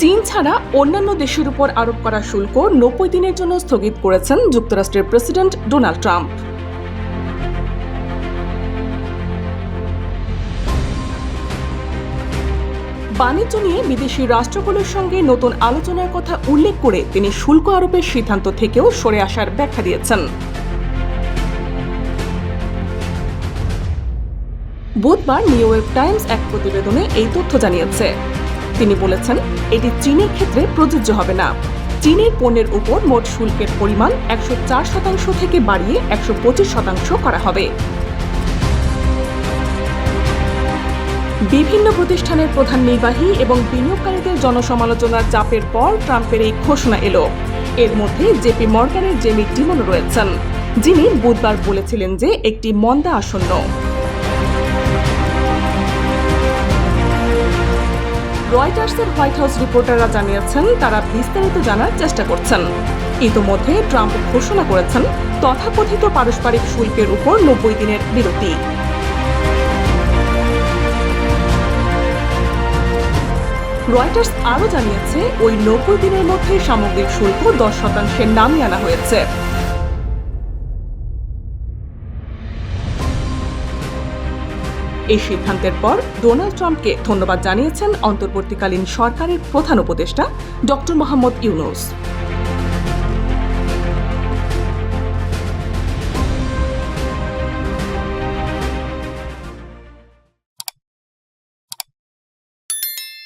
চীন ছাড়া অন্যান্য দেশের উপর আরোপ করা শুল্ক 90 দিনের জন্য স্থগিত করেছেন যুক্তরাষ্ট্রের প্রেসিডেন্ট ডোনাল্ড ট্রাম্প। বাণিজ্য নিয়ে বিদেশি রাষ্ট্রগুলোর সঙ্গে নতুন আলোচনার কথা উল্লেখ করে তিনি শুল্ক আরোপের সিদ্ধান্ত থেকেও সরে আসার ব্যাখ্যা দিয়েছেন। বুধবার নিউ ইয়র্ক টাইমস এক প্রতিবেদনে এই তথ্য জানিয়েছে। তিনি বলেছেন, এটি চীনের ক্ষেত্রে প্রযোজ্য হবে না। চীনের পণ্যের উপর মোট শুল্কের পরিমাণ 104% থেকে বাড়িয়ে 125% করা হবে। বিভিন্ন প্রতিষ্ঠানের প্রধান নির্বাহী এবং বিনিয়োগকারীদের জনসমালোচনার চাপের পর ট্রাম্পের এই ঘোষণা এলো। এর মধ্যে জেপি মর্গানের জেমি ডিমন রয়েছেন, যিনি বুধবার বলেছিলেন যে একটি মন্দা আসন্ন। রয়টার্সের হোয়াইট হাউস রিপোর্টাররা জানিয়েছেন, তারা বিস্তারিত জানার চেষ্টা করছেন। ইতোমধ্যে ট্রাম্প ঘোষণা করেছেন তথাকথিত পারস্পরিক শুল্কের উপর 90 দিনের বিরতি। রয়টার্স আরও জানিয়েছে, ওই 90 দিনের মধ্যে সামগ্রিক শুল্ক 10% নামিয়ে আনা হয়েছে। এই সিদ্ধান্তের পর ডোনাল্ড ট্রাম্পকে ধন্যবাদ জানিয়েছেন অন্তর্বর্তীকালীন সরকারের প্রধান উপদেষ্টা ডক্টর মোহাম্মদ ইউনূস।